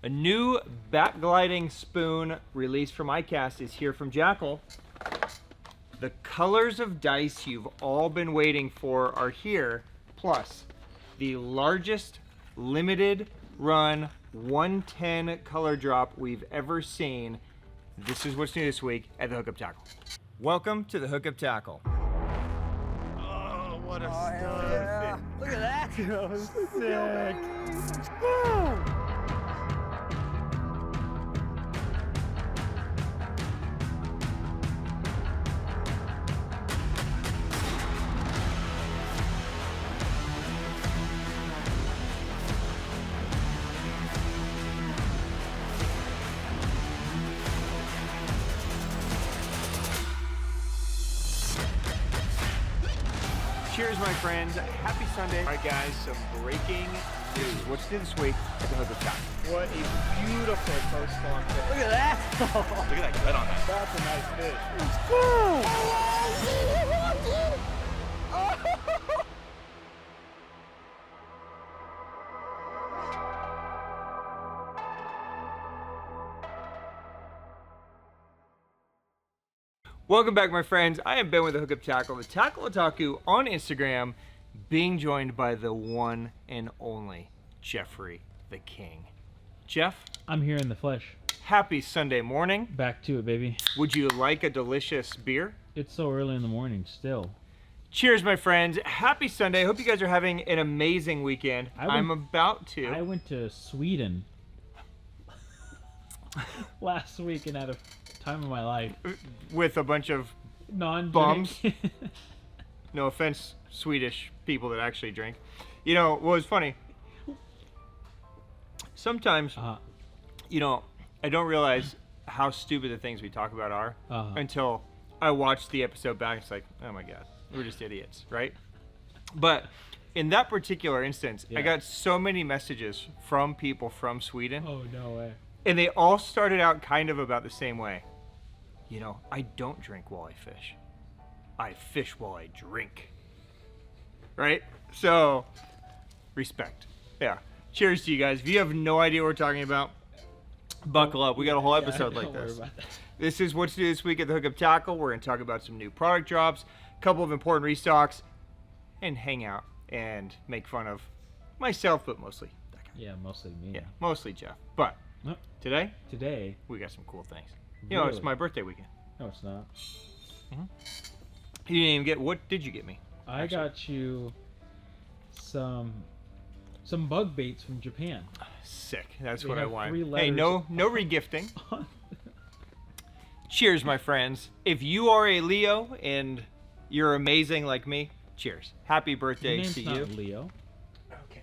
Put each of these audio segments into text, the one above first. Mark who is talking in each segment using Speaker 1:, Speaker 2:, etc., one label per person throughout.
Speaker 1: A new back gliding spoon released from iCast is here from Jackall. The colors of dice you've all been waiting for are here, plus the largest limited run 110 color drop we've ever seen. This is what's new this week at the Hookup Tackle. Welcome to the Hookup Tackle.
Speaker 2: Oh, what a stud.
Speaker 3: Yeah. Look at that.
Speaker 1: That was sick. Cheers, my friends. Happy Sunday. All right, guys, some breaking news. What's new this week at the Hookup Tackle?
Speaker 2: What a beautiful coastline fish.
Speaker 3: Look at that.
Speaker 2: Look at that gut on that.
Speaker 3: That's a nice fish.
Speaker 1: Welcome back, my friends. I am Ben with the Hookup Tackle, the Tackle Otaku on Instagram, being joined by the one and only Jeffrey the King. Jeff,
Speaker 4: I'm here in the flesh.
Speaker 1: happy Sunday morning.
Speaker 4: Back to it, baby.
Speaker 1: Would you like a delicious beer?
Speaker 4: It's so early in the morning still.
Speaker 1: Cheers, my friends. Happy Sunday. Hope you guys are having an amazing weekend. I'm about to.
Speaker 4: I went to Sweden last week and had a time of my life.
Speaker 1: With a bunch of
Speaker 4: Non-bums.
Speaker 1: no offense, Swedish people that actually drink. You know, what was funny? Sometimes, you know, I don't realize how stupid the things we talk about are until I watch the episode back. It's like, oh my God, we're just idiots, right? But in that particular instance, I got so many messages from people from Sweden.
Speaker 4: Oh, no way.
Speaker 1: And they all started out kind of about the same way. You know, I don't drink while I fish. I fish while I drink. Right? So, respect. Yeah. Cheers to you guys. If you have no idea what we're talking about, buckle up. We got a whole episode like this. This is what's new this week at the Hookup Tackle. We're going to talk about some new product drops, a couple of important restocks, and hang out and make fun of myself, but mostly that guy.
Speaker 4: Yeah, mostly me.
Speaker 1: Yeah, mostly Jeff. But today, we got some cool things. You know, it's my birthday weekend.
Speaker 4: No, it's not.
Speaker 1: You didn't even get, what did you get me?
Speaker 4: I got you some bug baits from Japan.
Speaker 1: Sick. That's
Speaker 4: They
Speaker 1: what I
Speaker 4: have
Speaker 1: want.
Speaker 4: 3
Speaker 1: Hey,
Speaker 4: letters.
Speaker 1: no regifting. Cheers, my friends. If you are a Leo and you're amazing like me, cheers. Happy birthday
Speaker 4: Your name's
Speaker 1: to
Speaker 4: not
Speaker 1: you.
Speaker 4: Leo.
Speaker 1: Okay.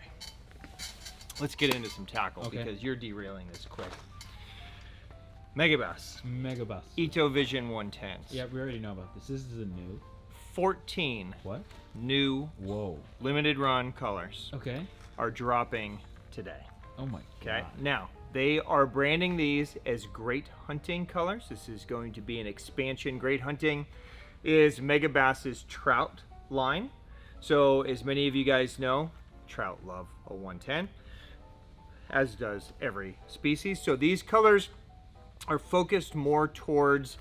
Speaker 1: Let's get into some tackle
Speaker 4: Okay.
Speaker 1: because you're derailing this quick. Megabass.
Speaker 4: Megabass.
Speaker 1: Ito Vision 110s.
Speaker 4: Yeah, we already know about this. This is a new.
Speaker 1: 14
Speaker 4: What?
Speaker 1: new
Speaker 4: Whoa.
Speaker 1: limited run colors
Speaker 4: Okay.
Speaker 1: are dropping today.
Speaker 4: Oh my
Speaker 1: Okay,
Speaker 4: God.
Speaker 1: now they are branding these as Great Hunting colors. This is going to be an expansion. Great Hunting is Megabass's trout line. So as many of you guys know, trout love a 110, as does every species. So these colors are focused more towards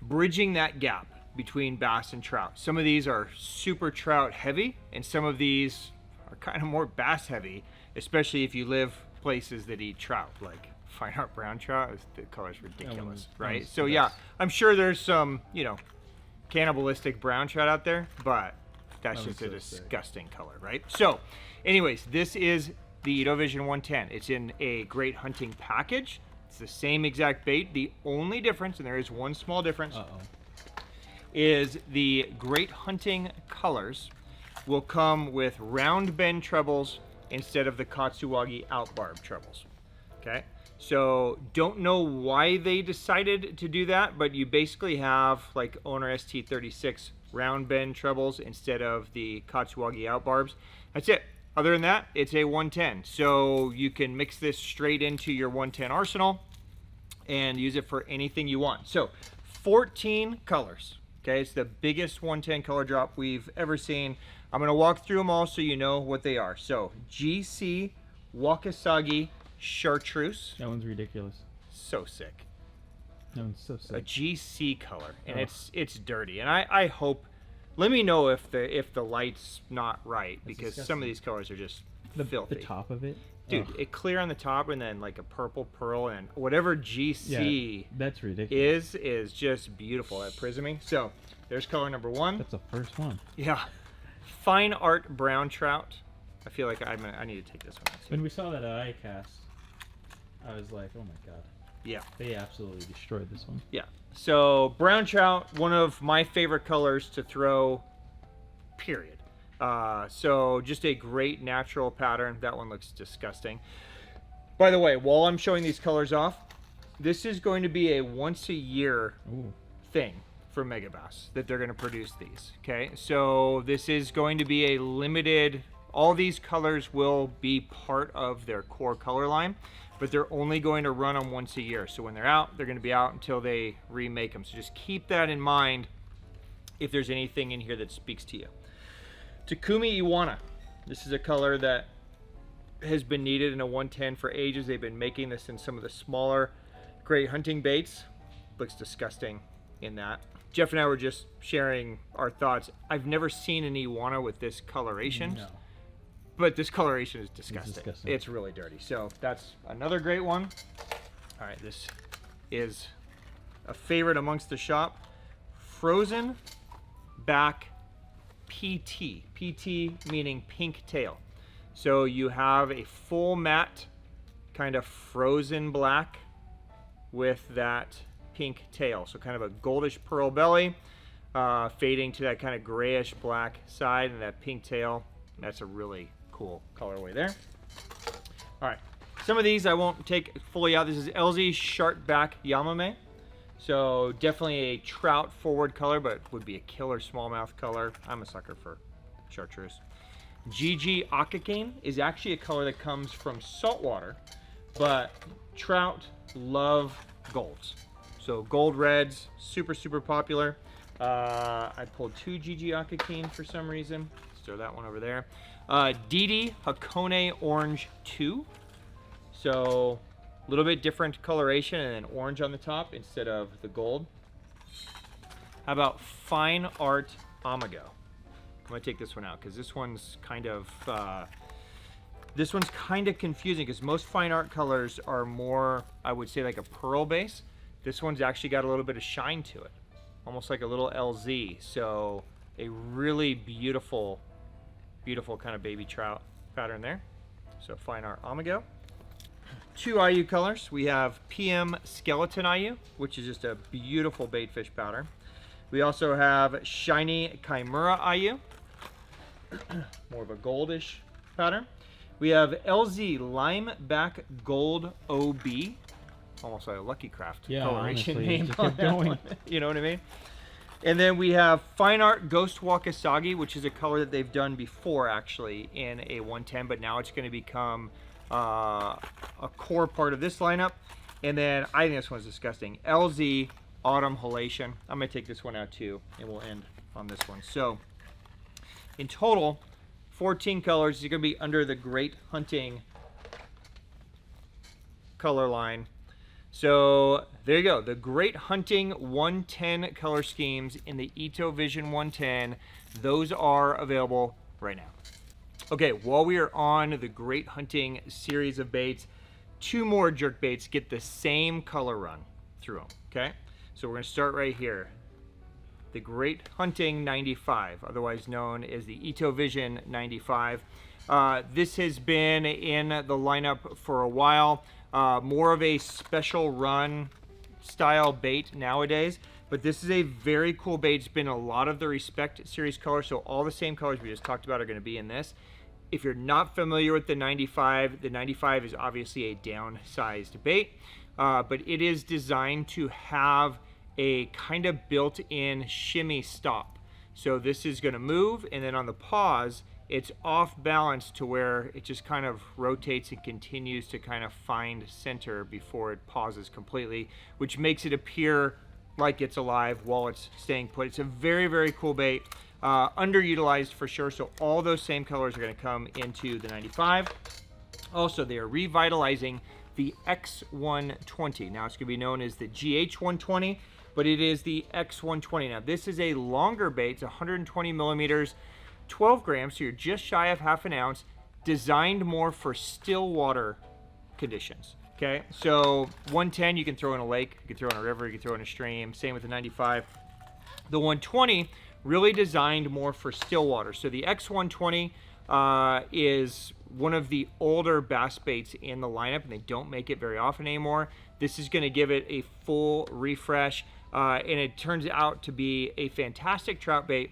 Speaker 1: bridging that gap between bass and trout. Some of these are super trout heavy, and some of these are kind of more bass heavy, especially if you live places that eat trout, like fine art brown trout. The color's ridiculous, right? So yeah, I'm sure there's some, you know, cannibalistic brown trout out there, but that's just a disgusting color, right? So anyways, this is the Ito Vision 110. It's in a Great Hunting package. It's the same exact bait. The only difference, and there is one small difference, is the Great Hunting colors will come with round bend trebles instead of the Katsuwagi out barb trebles. Okay, so don't know why they decided to do that, but you basically have like Owner ST36 round bend trebles instead of the Katsuwagi out barbs. That's it. Other than that, it's a 110. So you can mix this straight into your 110 arsenal and use it for anything you want. So 14 colors. Okay, it's the biggest 110 color drop we've ever seen. I'm gonna walk through them all so you know what they are. So GC Wakasagi chartreuse.
Speaker 4: That one's ridiculous.
Speaker 1: So sick.
Speaker 4: That one's so
Speaker 1: A
Speaker 4: sick.
Speaker 1: GC color, and
Speaker 4: Ugh.
Speaker 1: it's dirty. And I hope. Let me know if the light's not right, because some
Speaker 4: disgusting.
Speaker 1: of these colors are just
Speaker 4: The
Speaker 1: filthy.
Speaker 4: top of it.
Speaker 1: Dude,
Speaker 4: Ugh.
Speaker 1: it clear on the top and then like a purple pearl, and whatever GC
Speaker 4: That's ridiculous.
Speaker 1: is just beautiful. That prismy. So there's color number 1.
Speaker 4: That's the first one.
Speaker 1: Yeah. Fine art brown trout. I feel like I need to take this one out too.
Speaker 4: When we saw that at ICAST, I was like, oh my god.
Speaker 1: Yeah.
Speaker 4: They absolutely destroyed this one.
Speaker 1: Yeah. So brown trout, one of my favorite colors to throw, period. So just a great natural pattern. That one looks disgusting. By the way, while I'm showing these colors off, this is going to be a once a year
Speaker 4: Ooh.
Speaker 1: thing for Megabass that they're going to produce these. Okay. So this is going to be a limited, all these colors will be part of their core color line, but they're only going to run them once a year. So when they're out, they're going to be out until they remake them. So just keep that in mind if there's anything in here that speaks to you. Takumi Iwana. This is a color that has been needed in a 110 for ages. They've been making this in some of the smaller great hunting baits. Looks disgusting in that. Jeff and I were just sharing our thoughts. I've never seen an Iwana with this coloration.
Speaker 4: No.
Speaker 1: But this coloration is disgusting.
Speaker 4: disgusting.
Speaker 1: It's really dirty. So that's another great one. All right, this is a favorite amongst the shop. Frozen back PT. PT meaning pink tail. So you have a full matte kind of frozen black with that pink tail. So kind of a goldish pearl belly, fading to that kind of grayish black side and that pink tail. That's a really cool colorway there. All right, some of these I won't take fully out. This is LZ Sharkback Yamame. So definitely a trout forward color, but would be a killer smallmouth color. I'm a sucker for chartreuse. GG Akakane is actually a color that comes from saltwater, but trout love golds. So gold reds, super, super popular. I pulled 2 GG Akakane for some reason. Let's throw that one over there. DD Hakone Orange 2. So a little bit different coloration and then orange on the top instead of the gold. How about Fine Art Amago? I'm gonna take this one out because this one's kind of confusing because most fine art colors are more, I would say, like a pearl base. This one's actually got a little bit of shine to it, almost like a little LZ. So a really beautiful, beautiful kind of baby trout pattern there. So Fine Art Amago. 2 IU colors. We have PM Skeleton IU, which is just a beautiful baitfish pattern. We also have Shiny Chimera IU, more of a goldish pattern. We have LZ Limeback Gold OB, almost like a Lucky Craft coloration
Speaker 4: honestly,
Speaker 1: name
Speaker 4: just
Speaker 1: on
Speaker 4: kept
Speaker 1: that
Speaker 4: going.
Speaker 1: one. You know what I mean? And then we have Fine Art Ghost Wakasagi, which is a color that they've done before actually in a 110, but now it's going to become a core part of this lineup. And then I think this one's disgusting. LZ Autumn Halation. I'm going to take this one out too, and we'll end on this one. So in total, 14 colors. Is going to be under the Great Hunting color line. So there you go. The Great Hunting 110 color schemes in the Ito Vision 110. Those are available right now. Okay, while we are on the Great Hunting series of baits, 2 more jerk baits get the same color run through them, okay? So we're going to start right here. The Great Hunting 95, otherwise known as the Ito Vision 95. This has been in the lineup for a while. More of a special run style bait nowadays, but this is a very cool bait. It's been a lot of the Respect series colors, so all the same colors we just talked about are going to be in this. If you're not familiar with the 95 is obviously a downsized bait, but it is designed to have a kind of built-in shimmy stop. So this is going to move, and then on the pause, it's off balance to where it just kind of rotates and continues to kind of find center before it pauses completely, which makes it appear like it's alive while it's staying put. It's a very, very cool bait. Underutilized for sure, so all those same colors are going to come into the 95. Also, they are revitalizing the X120. Now it's going to be known as the GH120, but it is the X120. Now this is a longer bait. It's 120 millimeters, 12 grams, so you're just shy of half an ounce, designed more for still water conditions. Okay, so 110 you can throw in a lake, you can throw in a river, you can throw in a stream. Same with the 95. The 120 really designed more for still water. So the X120 is one of the older bass baits in the lineup, and they don't make it very often anymore. This is going to give it a full refresh, and it turns out to be a fantastic trout bait.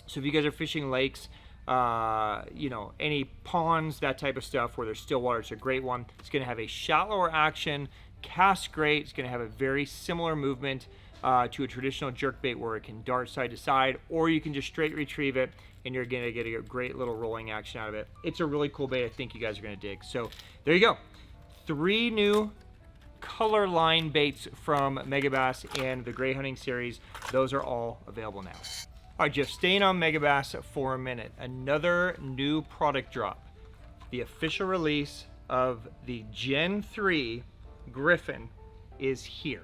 Speaker 1: So if you guys are fishing lakes, you know, any ponds, that type of stuff where there's still water, it's a great one. It's going to have a shallower action, casts great. It's going to have a very similar movement to a traditional jerk bait where it can dart side to side, or you can just straight retrieve it and you're going to get a great little rolling action out of it. It's a really cool bait. I think you guys are going to dig. So there you go. 3 new color line baits from Megabass and the Gray Hunting series. Those are all available now. All right, Jeff, staying on Megabass for a minute. Another new product drop. The official release of the Gen 3 Griffin is here.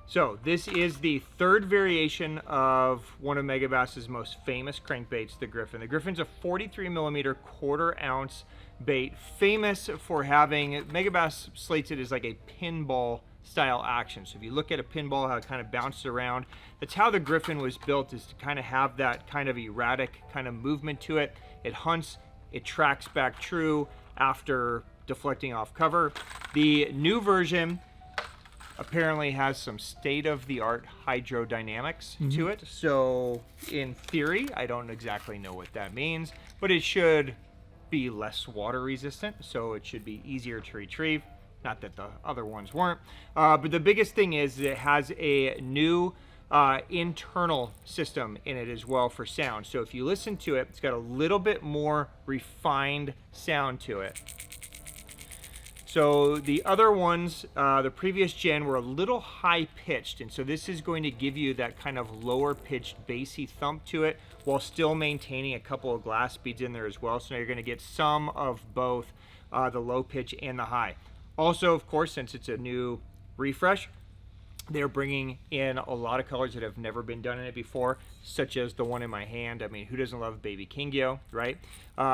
Speaker 1: So this is the 3rd variation of one of Megabass's most famous crankbaits, the Griffin. The Griffin's a 43 millimeter 1/4 ounce bait, famous for having, Megabass slates it as like a pinball style action. So if you look at a pinball, how it kind of bounces around, that's how the Griffin was built, is to kind of have that kind of erratic kind of movement to it. It hunts, it tracks back true after deflecting off cover. The new version apparently has some state-of-the-art hydrodynamics to it. So in theory, I don't exactly know what that means, but it should be less water resistant, so it should be easier to retrieve. Not that the other ones weren't. But the biggest thing is it has a new internal system in it as well for sound. So if you listen to it, it's got a little bit more refined sound to it. So the other ones, the previous gen, were a little high pitched, and so this is going to give you that kind of lower pitched bassy thump to it while still maintaining a couple of glass beads in there as well. So now you're going to get some of both the low pitch and the high. Also, of course, since it's a new refresh, they're bringing in a lot of colors that have never been done in it before, such as the one in my hand. I mean, who doesn't love Baby Kingyo, right?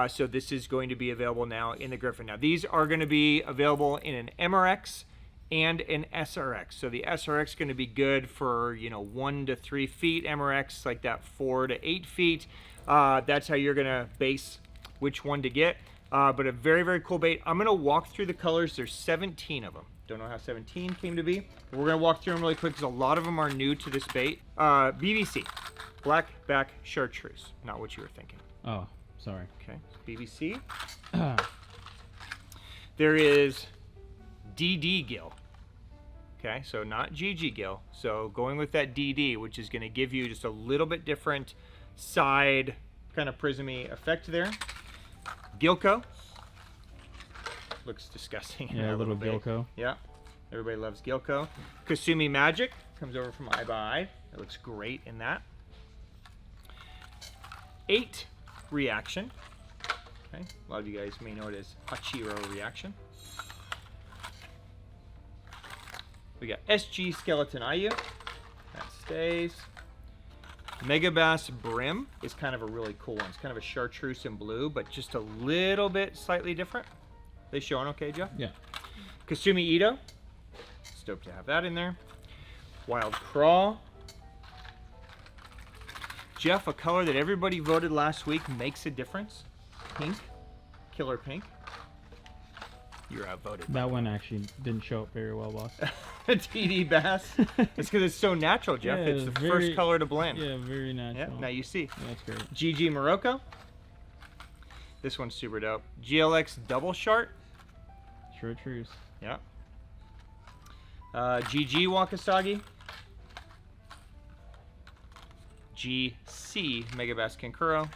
Speaker 1: So this is going to be available now in the Griffin. Now, these are going to be available in an MRX and an SRX. So the SRX is going to be good for, you know, 1 to 3 feet. MRX, like that 4 to 8 feet. That's how you're going to base which one to get. But a very, very cool bait. I'm going to walk through the colors. There's 17 of them. Don't know how 17 came to be. But we're going to walk through them really quick because a lot of them are new to this bait. BBC, black back chartreuse. Not what you were thinking.
Speaker 4: Oh, sorry.
Speaker 1: Okay, BBC. There is DD Gill. Okay, so not GG Gill. So going with that DD, which is going to give you just a little bit different side kind of prismy effect there. Gilco. Looks disgusting.
Speaker 4: Yeah, a little Gilco.
Speaker 1: Yeah, everybody loves Gilco. Kasumi Magic comes over from Eye by Eye. It looks great in that. 8 Reaction. Okay, a lot of you guys may know it as Hachiro Reaction. We got SG Skeleton Ayu. That stays. Megabass Brim is kind of a really cool one. It's kind of a chartreuse and blue, but just a little bit slightly different. They showing okay, Jeff?
Speaker 4: Yeah.
Speaker 1: Kasumi Ito. Stoked to have that in there. Wild Craw. Jeff, a color that everybody voted last week makes a difference. Pink. Killer Pink. You're outvoted.
Speaker 4: That one actually didn't show up very well, boss.
Speaker 1: TD Bass. It's because it's so natural, Jeff.
Speaker 4: Yeah,
Speaker 1: it's the first color to blend.
Speaker 4: Yeah, very natural.
Speaker 1: Yeah, now you see.
Speaker 4: Yeah, that's great.
Speaker 1: GG Morocco. This one's super dope. GLX Double Shart.
Speaker 4: Chartreuse.
Speaker 1: Yeah. GG Wakasagi. GC Megabass Kankuro.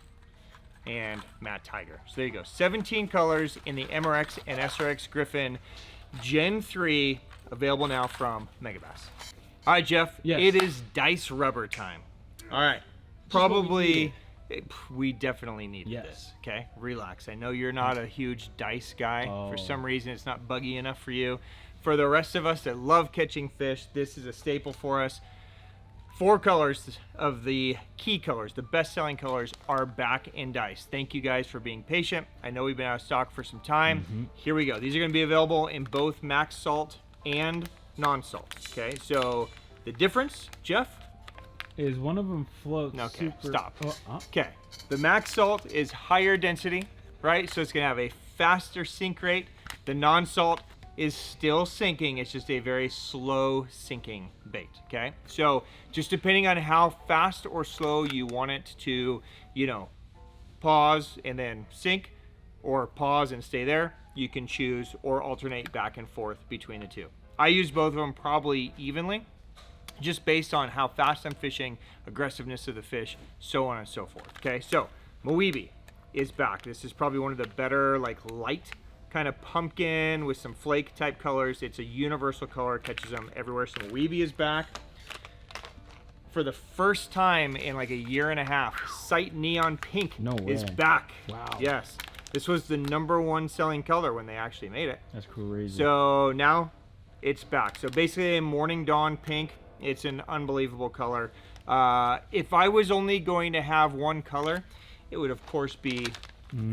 Speaker 1: And Matt Tiger. So there you go. 17 colors in the MRX and SRX Griffin Gen 3, available now from Megabass. All right, Jeff.
Speaker 4: Yes.
Speaker 1: It is Dice Rubber time. All right. Probably We definitely needed
Speaker 4: Yes.
Speaker 1: this. Okay, relax. I know you're not a huge dice guy. For some reason, it's not buggy enough for you. For the rest of us that love catching fish, this is a staple for us. 4 colors of the key colors, the best-selling colors, are back in dice. Thank you guys for being patient. I know we've been out of stock for some time. Here we go. These are going to be available in both max salt and non-salt. Okay, so the difference, Jeff?
Speaker 4: Is one of them floats
Speaker 1: Okay,
Speaker 4: super...
Speaker 1: stop.
Speaker 4: Oh,
Speaker 1: Okay, the max salt is higher density, right? So it's going to have a faster sink rate. The non-salt is still sinking. It's just a very slow sinking bait, okay? So just depending on how fast or slow you want it to, you know, pause and then sink, or pause and stay there, you can choose or alternate back and forth between the two. I use both of them probably evenly, just based on how fast I'm fishing, aggressiveness of the fish, so on and so forth, okay? So Moebi is back. This is probably one of the better, like, light kind of pumpkin with some flake type colors. It's a universal color, catches them everywhere. So Moebi is back. For the first time in like a year and a half, Sight Neon Pink is back.
Speaker 4: Wow.
Speaker 1: Yes. This was the #1 selling color when they actually made it.
Speaker 4: that's crazy.
Speaker 1: So now it's back. So basically a Morning Dawn Pink. It's an unbelievable color. If I was only going to have one color, it would of course be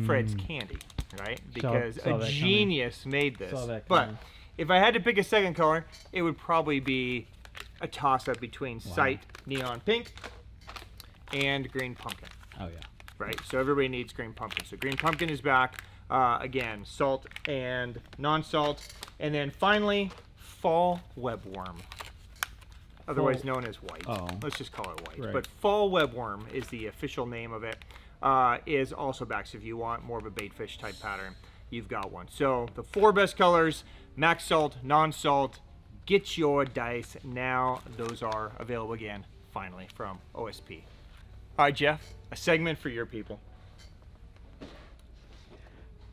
Speaker 1: Fred's Candy, right? Because
Speaker 4: saw
Speaker 1: a
Speaker 4: that
Speaker 1: genius made this.
Speaker 4: Saw that
Speaker 1: But
Speaker 4: coming.
Speaker 1: if I had to pick a second color, it would probably be a toss-up between Sight Neon Pink and Green Pumpkin,
Speaker 4: Oh, yeah.
Speaker 1: right? So everybody needs Green Pumpkin. So Green Pumpkin is back. Again, salt and non-salt. And then finally, Fall Webworm, otherwise known as white.
Speaker 4: Oh.
Speaker 1: Let's just call it white.
Speaker 4: Right.
Speaker 1: But Fall Webworm is the official name of it. Is also back. So if you want more of a bait fish type pattern, you've got one. So the 4 best colors, max salt, non-salt, get your dice now. Those are available again, finally, from OSP. All right, Jeff, a segment for your people.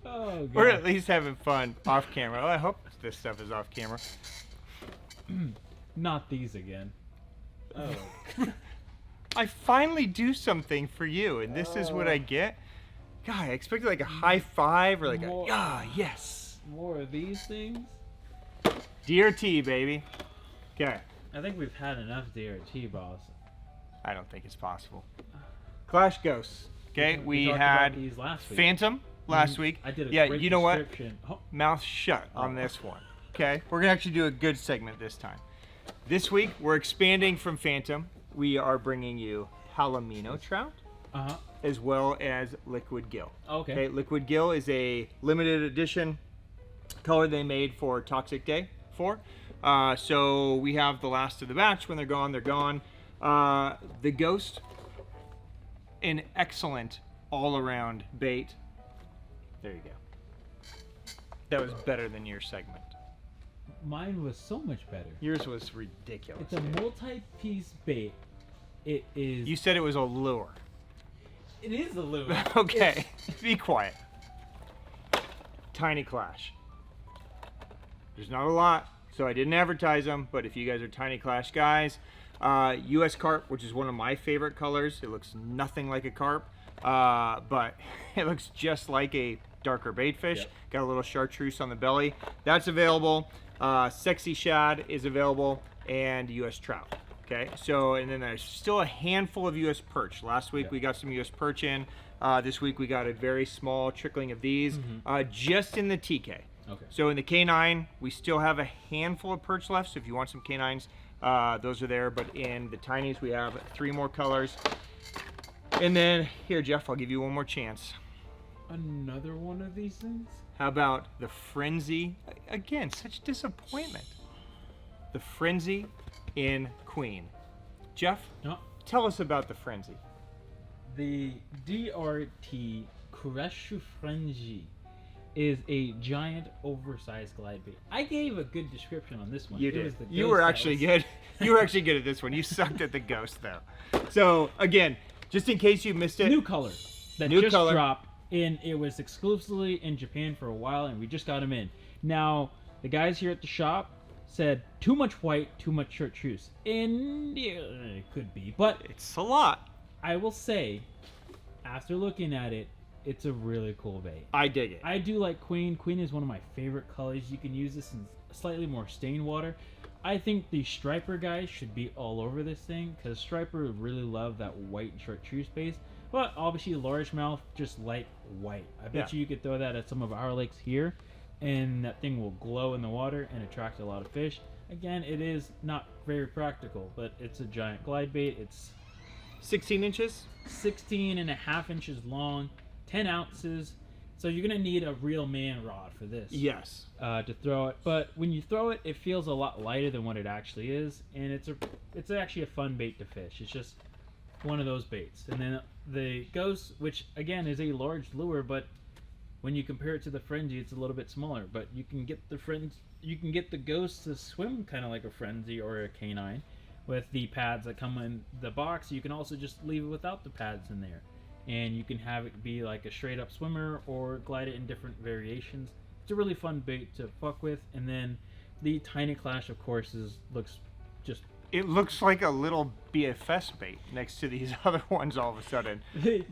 Speaker 4: Oh, God.
Speaker 1: We're at least having fun off camera. Well, I hope this stuff is off camera.
Speaker 4: Not these again. Oh.
Speaker 1: I finally do something for you, and this is what I get. God, I expected like a high five or like a, yes.
Speaker 4: More of these things?
Speaker 1: DRT, baby. Okay.
Speaker 4: I think we've had enough DRT, boss.
Speaker 1: I don't think it's possible. Klash Ghost. Okay, we
Speaker 4: talked
Speaker 1: had
Speaker 4: about these last week.
Speaker 1: Phantom last week.
Speaker 4: I did a
Speaker 1: yeah,
Speaker 4: great
Speaker 1: you know what?
Speaker 4: description. Oh,
Speaker 1: Mouth shut on this one. Okay, we're gonna actually do a good segment this time. This week we're expanding from Phantom. We are bringing you Palomino trout
Speaker 4: uh-huh.
Speaker 1: as well as Liquid Gill.
Speaker 4: Okay.
Speaker 1: Liquid Gill is a limited edition color they made for Toxic Day 4. So we have the last of the batch. When they're gone, they're gone. The Ghost, an excellent all-around bait. There you go. That was better than your segment.
Speaker 4: Mine was so much better.
Speaker 1: Yours was ridiculous.
Speaker 4: It's a multi-piece bait. It is...
Speaker 1: You said it was a lure.
Speaker 4: It is a lure.
Speaker 1: Okay, be quiet. Tiny Klash. There's not a lot, so I didn't advertise them, but if you guys are Tiny Klash guys, US carp, which is one of my favorite colors. It looks nothing like a carp, but it looks just like a darker baitfish.
Speaker 4: Yep.
Speaker 1: Got a little chartreuse on the belly. That's available. Sexy shad is available, and US trout. Okay, so and then there's still a handful of US perch. Last week we got some US perch in. This week we got a very small trickling of these, just in the TK.
Speaker 4: Okay.
Speaker 1: So in the K9, we still have a handful of perch left. So if you want some K9s, those are there. But in the Tinies, we have 3 more colors. And then here, Jeff, I'll give you one more chance.
Speaker 4: Another one of these things?
Speaker 1: How about the Frenzy? Again, such disappointment. The Frenzy in Queen. Jeff,
Speaker 4: No.
Speaker 1: tell us about the Frenzy.
Speaker 4: The DRT Klash Frenzy is a giant oversized glide bait. I gave a good description on this one.
Speaker 1: You
Speaker 4: It
Speaker 1: did.
Speaker 4: was the
Speaker 1: You
Speaker 4: ghost
Speaker 1: were
Speaker 4: that
Speaker 1: actually
Speaker 4: was-
Speaker 1: good. You were actually good at this one. You sucked at the Ghost, though. So, again, just in case you missed it.
Speaker 4: New color that
Speaker 1: New
Speaker 4: just
Speaker 1: color.
Speaker 4: dropped, and it was exclusively in Japan for a while, and we just got them in. Now, the guys here at the shop said too much white, too much chartreuse. And it could be, but
Speaker 1: It's a lot.
Speaker 4: I will say after looking at it, it's a really cool bait.
Speaker 1: I dig it.
Speaker 4: I do like Queen. Queen is one of my favorite colors. You can use this in slightly more stained water. I think the striper guys should be all over this thing because striper really love that white chartreuse base. But obviously largemouth just like white. I bet you could throw that at some of our lakes here and that thing will glow in the water and attract a lot of fish. Again, it is not very practical, but it's a giant glide bait. It's
Speaker 1: 16 inches?
Speaker 4: 16.5 inches long, 10 ounces. So you're going to need a real man rod for this.
Speaker 1: Yes.
Speaker 4: To throw it. But when you throw it, it feels a lot lighter than what it actually is. And it's actually a fun bait to fish. It's just one of those baits. And then the Ghost, which again is a large lure, but when you compare it to the Frenzy, it's a little bit smaller. But you can get the Ghost to swim kind of like a Frenzy or a canine with the pads that come in the box. You can also just leave it without the pads in there. And you can have it be like a straight up swimmer or glide it in different variations. It's a really fun bait to fuck with. And then the Tiny Klash, of course, looks just...
Speaker 1: It looks like a little BFS bait next to these other ones all of a sudden.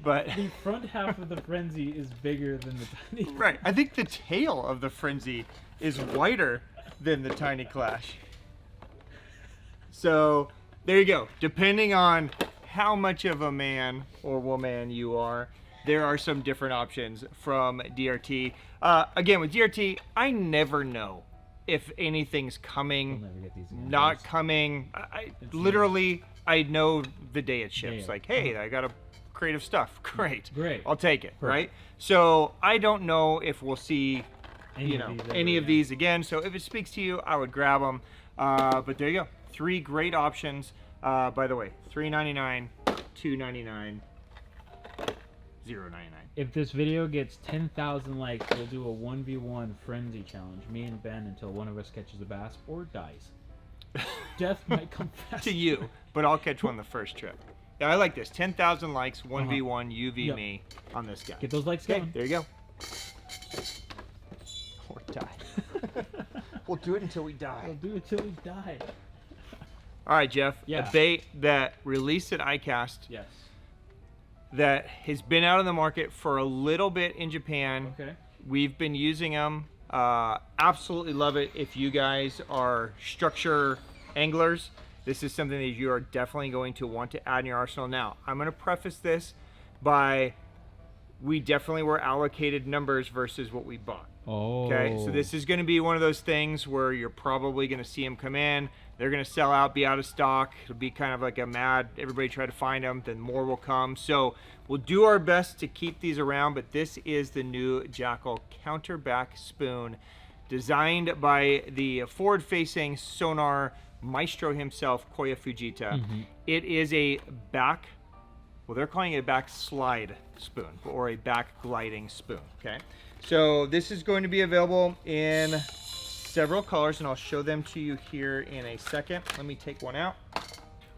Speaker 1: But
Speaker 4: the front half of the Frenzy is bigger than the Tiny.
Speaker 1: Right. I think the tail of the Frenzy is wider than the Tiny Klash. So there you go. Depending on how much of a man or woman you are, there are some different options from DRT. Again, with DRT, I never know if anything's coming,
Speaker 4: We'll never get these again,
Speaker 1: not
Speaker 4: guys.
Speaker 1: coming. Literally, I know the day it ships.
Speaker 4: Yeah.
Speaker 1: Like, hey, I got a crate of stuff. Great.
Speaker 4: Great.
Speaker 1: I'll take it,
Speaker 4: Perfect.
Speaker 1: right? So I don't know if we'll see any of
Speaker 4: ever
Speaker 1: these again. So if it speaks to you, I would grab them. But there you go. 3 great options. By the way, $3.99, $2.99, $0.99.
Speaker 4: If this video gets 10,000 likes, we'll do a 1v1 Frenzy challenge. Me and Ben until one of us catches a bass or dies. Death might come fast.
Speaker 1: To you, but I'll catch one the first trip. Yeah, I like this. 10,000 likes, 1v1, UV
Speaker 4: Yep.
Speaker 1: me on this guy.
Speaker 4: Get those likes
Speaker 1: Okay,
Speaker 4: going.
Speaker 1: there you go. Or die. We'll do it until we die.
Speaker 4: We'll do it till we die.
Speaker 1: All right, Jeff.
Speaker 4: Yeah.
Speaker 1: A bait that released at ICAST
Speaker 4: Yes.
Speaker 1: that has been out on the market for a little bit in Japan.
Speaker 4: Okay.
Speaker 1: We've been using them. Absolutely love it. If you guys are structure anglers, this is something that you are definitely going to want to add in your arsenal. Now, I'm going to preface this by we definitely were allocated numbers versus what we bought.
Speaker 4: Oh.
Speaker 1: Okay, so this is going to be one of those things where you're probably going to see them come in. They're going to sell out, be out of stock. It'll be kind of like a mad, everybody try to find them, then more will come. So we'll do our best to keep these around, but this is the new Jackall counterback spoon designed by the forward-facing sonar maestro himself, Koya Fujita. It is a back, well, they're calling it a back slide spoon or a back gliding spoon, okay? So this is going to be available in several colors, and I'll show them to you here in a second. Let me take one out.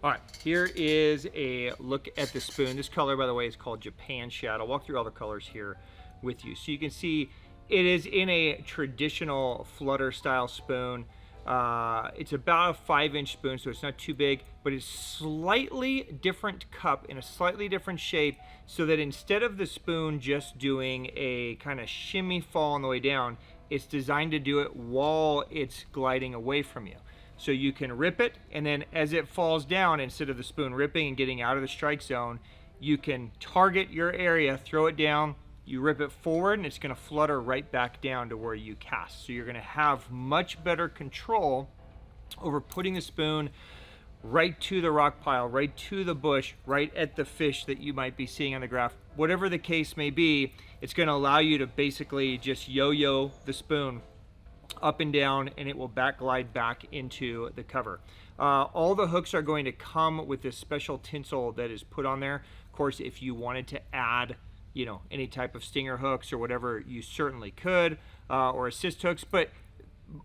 Speaker 1: All right, here is a look at the spoon. This color, by the way, is called Japan Shad. I'll walk through all the colors here with you. So you can see it is in a traditional flutter style spoon. It's about a 5-inch spoon, so it's not too big, but it's slightly different cup in a slightly different shape, so that instead of the spoon just doing a kind of shimmy fall on the way down, it's designed to do it while it's gliding away from you. So you can rip it, and then as it falls down, instead of the spoon ripping and getting out of the strike zone, you can target your area, throw it down, you rip it forward, and it's going to flutter right back down to where you cast. So you're going to have much better control over putting the spoon right to the rock pile, right to the bush, right at the fish that you might be seeing on the graph. Whatever the case may be, it's going to allow you to basically just yo-yo the spoon up and down, and it will back glide back into the cover. All the hooks are going to come with this special tinsel that is put on there. Of course, if you wanted to add any type of stinger hooks or whatever, you certainly could, or assist hooks, but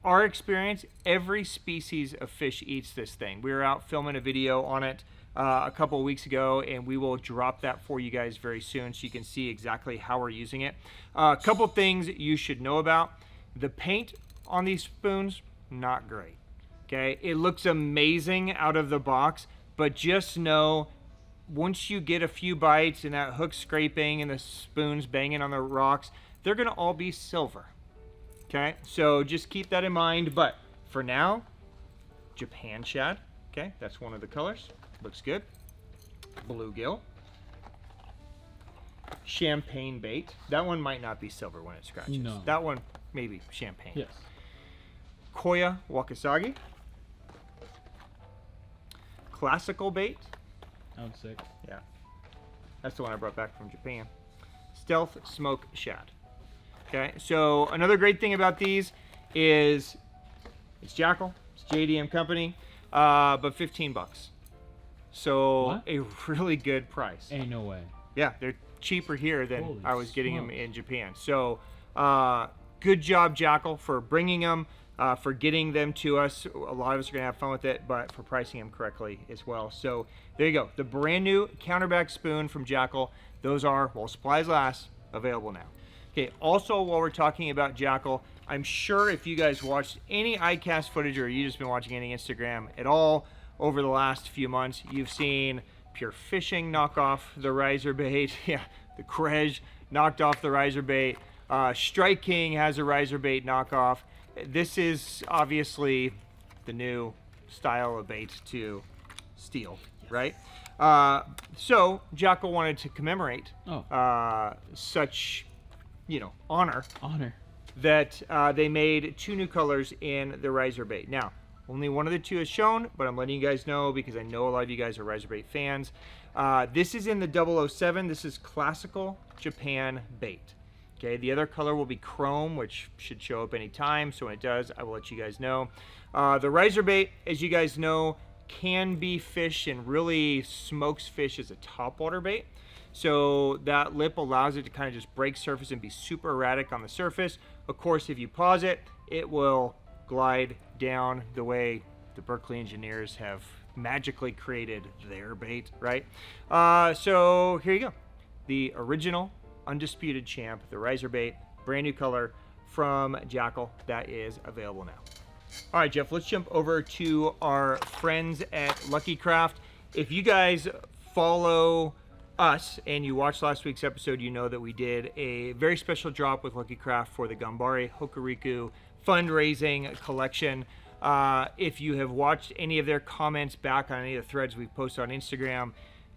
Speaker 1: our experience, every species of fish eats this thing. We were out filming a video on it a couple of weeks ago, and we will drop that for you guys very soon so you can see exactly how we're using it. A couple things you should know about. The paint on these spoons, not great. Okay, it looks amazing out of the box, but just know once you get a few bites and that hook scraping and the spoons banging on the rocks, they're going to all be silver. Okay, so just keep that in mind. But for now, Japan shad. Okay, that's one of the colors. Looks good. Bluegill. Champagne bait. That one might not be silver when it scratches.
Speaker 4: No.
Speaker 1: That one maybe champagne.
Speaker 4: Yes.
Speaker 1: Koya Wakasagi. Classical bait.
Speaker 4: Sounds sick.
Speaker 1: Yeah. That's the one I brought back from Japan. Stealth Smoke Shad. Okay, so another great thing about these is it's Jackall, it's JDM company, but 15 bucks. So
Speaker 4: What?
Speaker 1: a really good price.
Speaker 4: Ain't no way.
Speaker 1: Yeah, they're cheaper here than
Speaker 4: Holy
Speaker 1: I was getting them
Speaker 4: smokes.
Speaker 1: in Japan. So good job, Jackall, for bringing them, for getting them to us. A lot of us are going to have fun with it, but for pricing them correctly as well. So there you go. The brand new counterback spoon from Jackall. Those are, while supplies last, available now. Okay, also while we're talking about Jackall, I'm sure if you guys watched any iCast footage or you just been watching any Instagram at all over the last few months, you've seen Pure Fishing knock off the riser bait. Yeah, the Krej knocked off the riser bait. Strike King has a riser bait knockoff. This is obviously the new style of bait to steal, right? So Jackall wanted to commemorate such, honor that they made 2 new colors in the riser bait. Now, only one of the 2 is shown, but I'm letting you guys know because I know a lot of you guys are riser bait fans. This is in the 007. This is classical Japan bait. Okay, the other color will be chrome, which should show up anytime. So when it does, I will let you guys know. The riser bait, as you guys know, can be fish and really smokes fish as a topwater bait. So that lip allows it to kind of just break surface and be super erratic on the surface. Of course, if you pause it, it will glide down the way the Berkeley engineers have magically created their bait, right? So here you go. The original undisputed champ, the riser bait, brand new color from Jackall, that is available now. All right, Jeff, let's jump over to our friends at Lucky Craft. If you guys follow us and you watched last week's episode, you know that we did a very special drop with Lucky Craft for the Gambare Hokuriku fundraising collection. If you have watched any of their comments back on any of the threads we've posted on Instagram,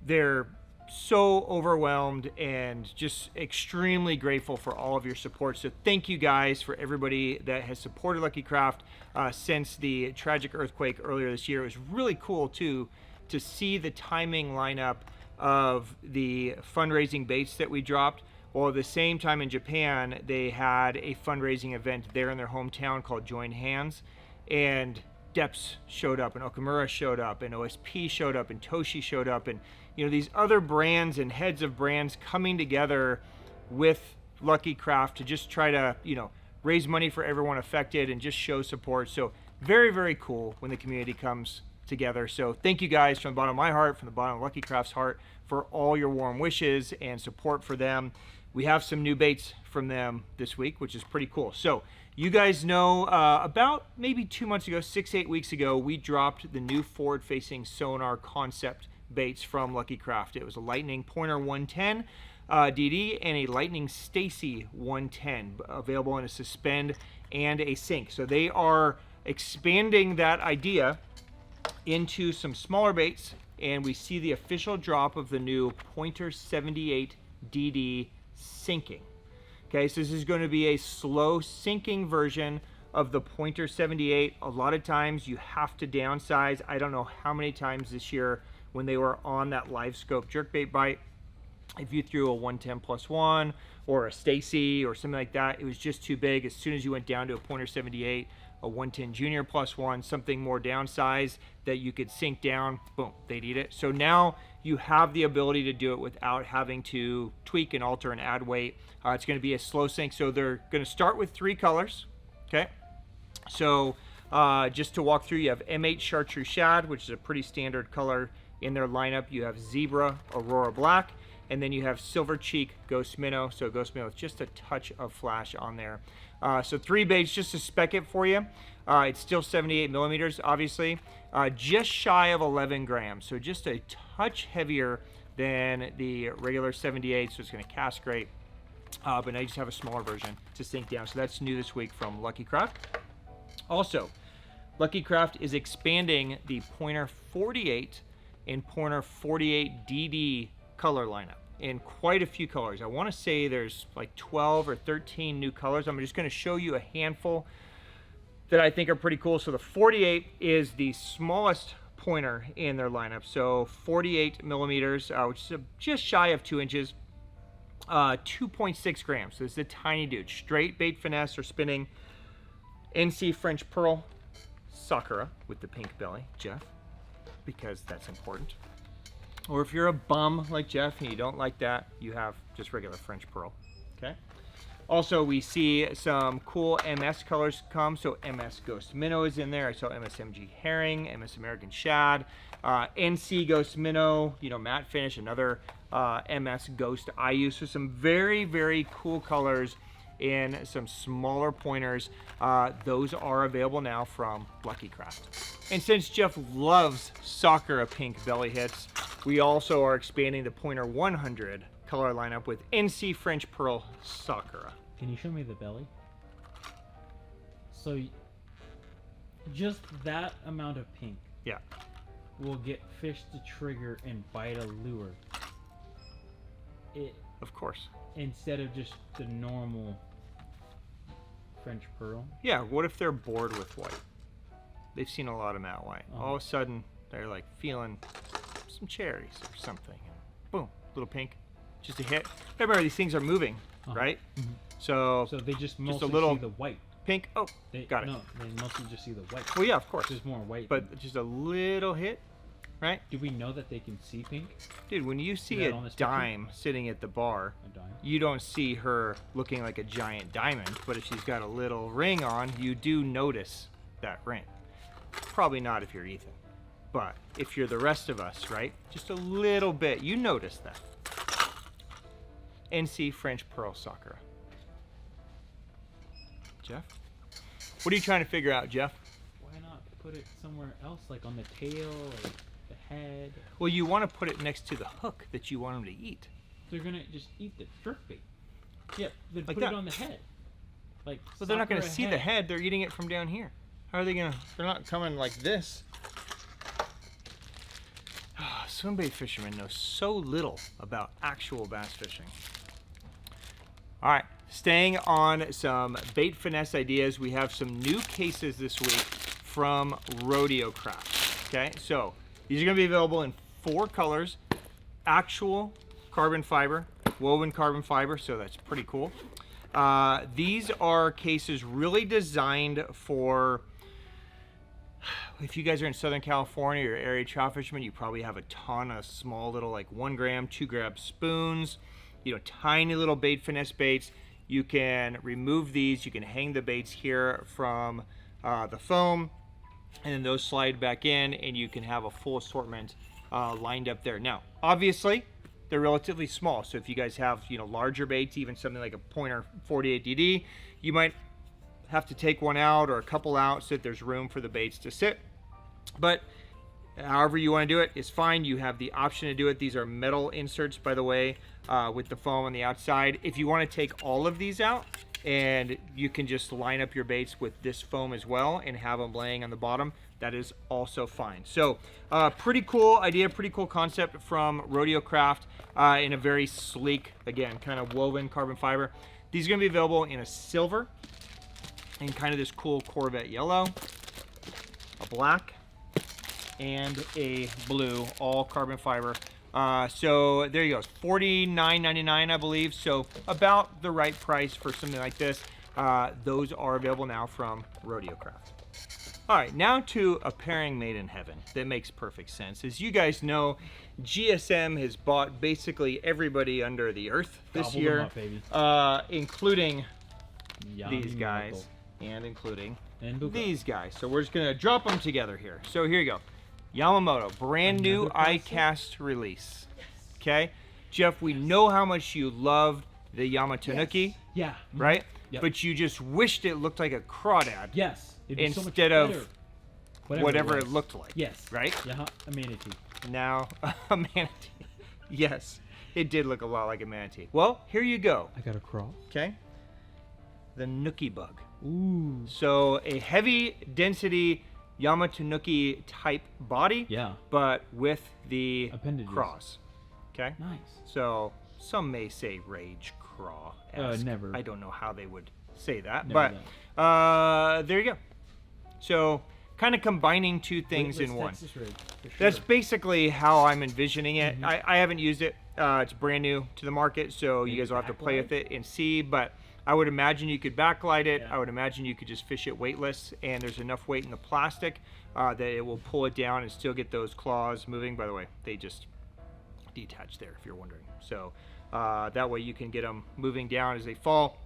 Speaker 1: they're so overwhelmed and just extremely grateful for all of your support. So thank you guys for everybody that has supported Lucky Craft since the tragic earthquake earlier this year. It was really cool too to see the timing lineup of the fundraising baits that we dropped. Well, at the same time in Japan, they had a fundraising event there in their hometown called Join Hands, and Depps showed up, and Okamura showed up, and OSP showed up, and Toshi showed up, and these other brands and heads of brands coming together with Lucky Craft to just try to raise money for everyone affected and just show support. So very, very cool when the community comes together. So thank you guys from the bottom of my heart, from the bottom of Lucky Craft's heart, for all your warm wishes and support for them. We have some new baits from them this week, which is pretty cool. So you guys know about maybe 2 months ago, 6-8 weeks ago, we dropped the new forward-facing sonar concept baits from Lucky Craft. It was a Lightning Pointer 110 DD and a Lightning Stacy 110, available in a suspend and a sink. So they are expanding that idea into some smaller baits, and we see the official drop of the new Pointer 78 DD sinking. Okay, so this is going to be a slow sinking version of the Pointer 78. A lot of times you have to downsize. I don't know how many times this year when they were on that live scope jerkbait bite, if you threw a 110+1 or a Stacy or something like that, it was just too big. As soon as you went down to a Pointer 78, a 110 Junior +1, something more downsized that you could sink down, boom, they'd eat it. So now you have the ability to do it without having to tweak and alter and add weight. It's going to be a slow sink. So they're going to start with 3 colors. Okay. So just to walk through, you have M8 Chartreuse Shad, which is a pretty standard color in their lineup. You have Zebra Aurora Black, And then you have Silver Cheek Ghost Minnow. So Ghost Minnow with just a touch of flash on there. So 3 baits just to spec it for you. It's still 78 millimeters, obviously. Just shy of 11 grams. So just a touch heavier than the regular 78. So it's going to cast great. But now you just have a smaller version to sink down. So that's new this week from Lucky Craft. Also, Lucky Craft is expanding the Pointer 48 and Pointer 48 DD color lineup in quite a few colors. I want to say there's like 12 or 13 new colors. I'm just going to show you a handful that I think are pretty cool. So the 48 is the smallest pointer in their lineup. So 48 millimeters, which is just shy of 2 inches, 2.6 grams. So this is a tiny dude. Straight bait finesse or spinning. NC French Pearl Sakura with the pink belly, Jeff, because that's important. Or if you're a bum like Jeff and you don't like that, you have just regular French Pearl, okay? Also, we see some cool MS colors come. So MS Ghost Minnow is in there. I saw MSMG Herring, MS American Shad, NC Ghost Minnow, you know, matte finish, another MS Ghost IU. So some very, very cool colors in some smaller pointers. Those are available now from Lucky Craft. And since Jeff loves Sakura pink belly hits, we also are expanding the Pointer 100 color lineup with NC French Pearl Sakura.
Speaker 4: Can you show me the belly? So just that amount of pink,
Speaker 1: yeah,
Speaker 4: will get fish to trigger and bite a lure.
Speaker 1: Of course.
Speaker 4: Instead of just the normal French Pearl.
Speaker 1: Yeah, what if they're bored with white? They've seen a lot of matte white. All of a sudden, they're like feeling some cherries or something. Boom, little pink, just a hit. Remember, these things are moving, right?
Speaker 4: Mm-hmm.
Speaker 1: So
Speaker 4: they just mostly
Speaker 1: a little
Speaker 4: see the white.
Speaker 1: Pink. Oh, got it.
Speaker 4: No, they mostly just see the white.
Speaker 1: Well, yeah, of course.
Speaker 4: There's more white.
Speaker 1: But just a little hit, right?
Speaker 4: Do we know that they can see pink?
Speaker 1: Dude, when you see a dime sitting at the bar, you don't see her looking like a giant diamond. But if she's got a little ring on, you do notice that ring. Probably not if you're Ethan. But if you're the rest of us, right? Just a little bit. You notice that. NC French Pearl Sakura. Jeff? What are you trying to figure out, Jeff?
Speaker 4: Why not put it somewhere else, like on the tail or the head?
Speaker 1: Well, you want to put it next to the hook that you want them to eat.
Speaker 4: They're going to just eat the jerkbait. Yep, then
Speaker 1: like
Speaker 4: put
Speaker 1: that.
Speaker 4: it on the head. Like,
Speaker 1: but they're not going to see the head. They're eating it from down here. How are they going to? They're not coming like this. Swimbait fishermen know so little about actual bass fishing. All right, staying on some bait finesse ideas, we have some new cases this week from Rodeo Craft. Okay, so these are going to be available in 4 colors: actual carbon fiber, woven carbon fiber. So that's pretty cool. These are cases really designed for, if you guys are in Southern California or area trout fishermen, you probably have a ton of small little like 1 gram, 2 gram spoons, you know, tiny little bait finesse baits. You can remove these, you can hang the baits here from the foam, and then those slide back in, and you can have a full assortment lined up there. Now, obviously, they're relatively small, so if you guys have, you know, larger baits, even something like a Pointer 48 DD, you might have to take one out or a couple out so that there's room for the baits to sit. But however you want to do it is fine. You have the option to do it. These are metal inserts, by the way, with the foam on the outside. If you want to take all of these out, and you can just line up your baits with this foam as well and have them laying on the bottom, that is also fine. So pretty cool idea, pretty cool concept from Rodeo Craft in a very sleek, again, kind of woven carbon fiber. These are going to be available in a silver, and kind of this cool Corvette yellow, a black, and a blue, all carbon fiber. So there you go, $49.99 I believe, so about the right price for something like this. Those are available now from Rodeo Craft. All right, now to a pairing made in heaven that makes perfect sense. As you guys know, GSM has bought basically everybody under the earth this year, including these guys and including these guys. So we're just gonna drop them together here. So here you go. Yamamoto, brand new iCast release. Okay, Jeff, we know how much you loved the Yamamoto Nookie,
Speaker 4: Yeah.
Speaker 1: right?
Speaker 4: Yep.
Speaker 1: But you just wished it looked like a crawdad
Speaker 4: Yes. It'd be so much
Speaker 1: instead of
Speaker 4: better.
Speaker 1: whatever
Speaker 4: was.
Speaker 1: it looked like.
Speaker 4: Yes.
Speaker 1: Right?
Speaker 4: Yeah, a manatee.
Speaker 1: Now, a manatee. Yes, it did look a lot like a manatee. Well, here you go.
Speaker 4: I got a crawl.
Speaker 1: Okay. The Nookie Bug.
Speaker 4: Ooh.
Speaker 1: So a heavy density Yamamoto Nookie type body,
Speaker 4: Yeah.
Speaker 1: but with the
Speaker 4: Appendages.
Speaker 1: cross. Okay.
Speaker 4: Nice.
Speaker 1: So some may say rage craw.
Speaker 4: Never.
Speaker 1: I don't know how they would say that,
Speaker 4: Never
Speaker 1: but there you go. So kind of combining two things in one.
Speaker 4: Texas rig, for
Speaker 1: That's
Speaker 4: sure.
Speaker 1: basically how I'm envisioning it.
Speaker 4: Mhm.
Speaker 1: I haven't used it. It's brand new to the market, so you
Speaker 4: Maybe
Speaker 1: guys will have to play with
Speaker 4: backlight?
Speaker 1: it and see. But I would imagine you could backlight it.
Speaker 4: Yeah.
Speaker 1: I would imagine you could just fish it weightless, and there's enough weight in the plastic that it will pull it down and still get those claws moving. By the way, they just detach there, if you're wondering. So that way you can get them moving down as they fall.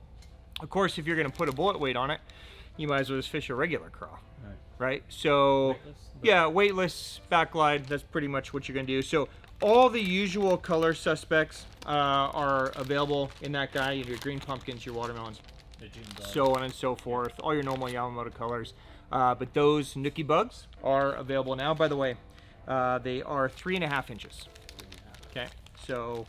Speaker 1: Of course, if you're going to put a bullet weight on it, you might as well just fish a regular craw,
Speaker 4: Right.
Speaker 1: right? So
Speaker 4: Weightless, but-
Speaker 1: yeah, weightless backglide, that's pretty much what you're going to do. So all the usual color suspects are available in that guy. You have your green pumpkins, your watermelons,
Speaker 4: The June dog.
Speaker 1: so on and so forth, all your normal Yamamoto colors. But those Nookie Bugs are available now. By the way, they are 3.5 inches. Okay, so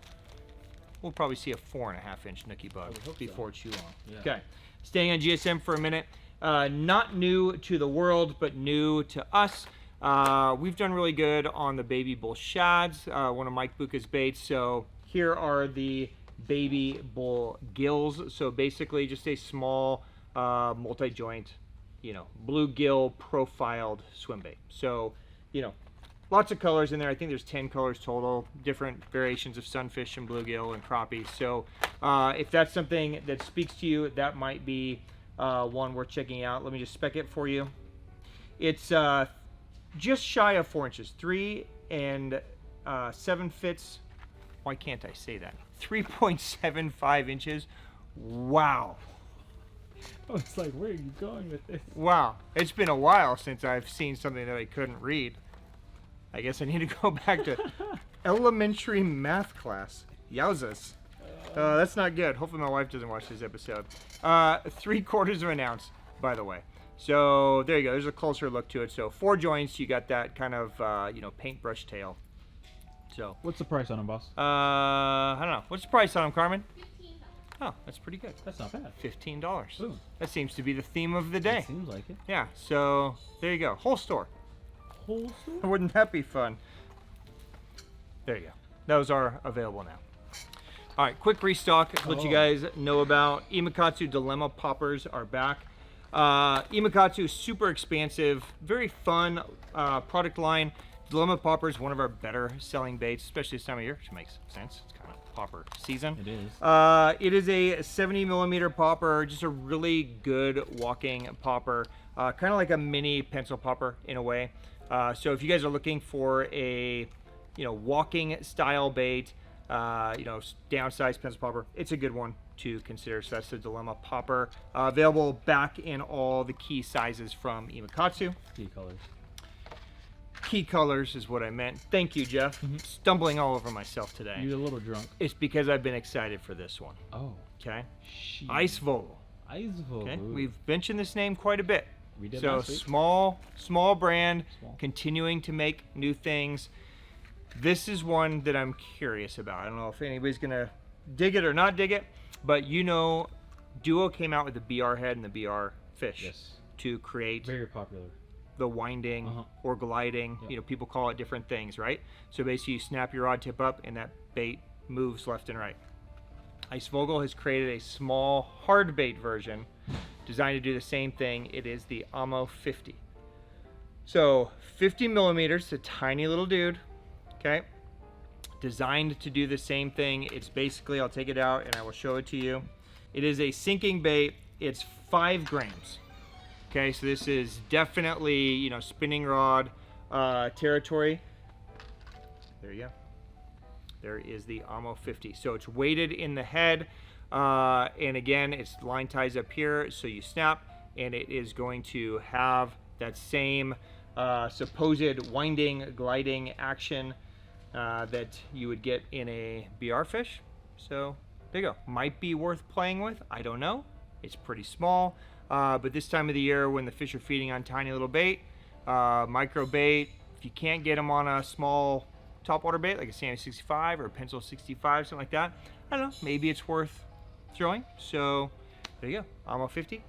Speaker 1: we'll probably see a 4.5 inch Nookie Bug
Speaker 4: would hope so.
Speaker 1: before too long.
Speaker 4: Yeah.
Speaker 1: Okay, staying on GSM for a minute. Not new to the world, but new to us. We've done really good on the baby bull shads, one of Mike Bucca's baits. So here are the baby bull gills. So basically just a small multi-joint, bluegill profiled swim bait. So, lots of colors in there. I think there's 10 colors total, different variations of sunfish and bluegill and crappie. So if that's something that speaks to you, that might be one worth checking out. Let me just spec it for you. It's just shy of 4 inches, 3 7 fits. Why can't I say that? 3.75 inches. Wow.
Speaker 4: I was like, where are you going with this?
Speaker 1: Wow. It's been a while since I've seen something that I couldn't read. I guess I need to go back to elementary math class. Yowzas. That's not good. Hopefully my wife doesn't watch this episode. 3/4 of an ounce, by the way. So there you go. There's a closer look to it. So 4 joints. You got that kind of paintbrush tail. So
Speaker 4: What's the price on them, boss?
Speaker 1: I don't know. What's the price on them, Carmen? Oh, that's pretty good.
Speaker 4: That's not bad.
Speaker 1: $15.
Speaker 4: Ooh.
Speaker 1: That seems to be the theme of the day.
Speaker 4: It seems like it.
Speaker 1: Yeah. So there you go. Whole store.
Speaker 4: Whole store?
Speaker 1: Wouldn't that be fun? There you go. Those are available now. All right, quick restock. Let you guys know about Imakatsu Dilemma Poppers are back. Imakatsu is super expansive, very fun product line. Dilemma Poppers, one of our better selling baits, especially this time of year, which makes sense. It's kind of popper season.
Speaker 4: It is.
Speaker 1: It is a 70 millimeter popper, just a really good walking popper, kind of like a mini pencil popper in a way. So if you guys are looking for a, walking style bait, downsized pencil popper, it's a good one to consider. So that's the Dilemma Popper, available back in all the key sizes from Imakatsu.
Speaker 4: Key colors.
Speaker 1: Key colors is what I meant. Thank you, Jeff. Stumbling all over myself today.
Speaker 4: You're a little drunk.
Speaker 1: It's because I've been excited for this one.
Speaker 4: Oh.
Speaker 1: Okay,
Speaker 4: Shit.
Speaker 1: Eisvogel.
Speaker 4: Eisvogel.
Speaker 1: Okay, we've mentioned this name quite a bit.
Speaker 4: We did
Speaker 1: So
Speaker 4: last week.
Speaker 1: small brand,
Speaker 4: Small.
Speaker 1: continuing to make new things. This is one that I'm curious about. I don't know if anybody's gonna dig it or not dig it, but Duo came out with the BR head and the BR fish
Speaker 4: Yes.
Speaker 1: to create
Speaker 4: Very popular.
Speaker 1: the winding or gliding.
Speaker 4: Yep.
Speaker 1: People call it different things, right? So basically, you snap your rod tip up, and that bait moves left and right. Eisvogel has created a small hard bait version designed to do the same thing. It is the Amo 50. So 50 millimeters, a tiny little dude. Okay, designed to do the same thing. It's basically, I'll take it out and I will show it to you. It is a sinking bait. It's 5 grams. Okay, so this is definitely, spinning rod territory. There you go. There is the Amo 50. So it's weighted in the head. And again, it's line ties up here. So you snap and it is going to have that same supposed winding, gliding action that you would get in a BR fish. So there you go. Might be worth playing with. I don't know. It's pretty small. But this time of the year when the fish are feeding on tiny little bait, micro bait, if you can't get them on a small topwater bait like a Sandy 65 or a Pencil 65, something like that, I don't know, maybe it's worth throwing. So there you go. Amo 50,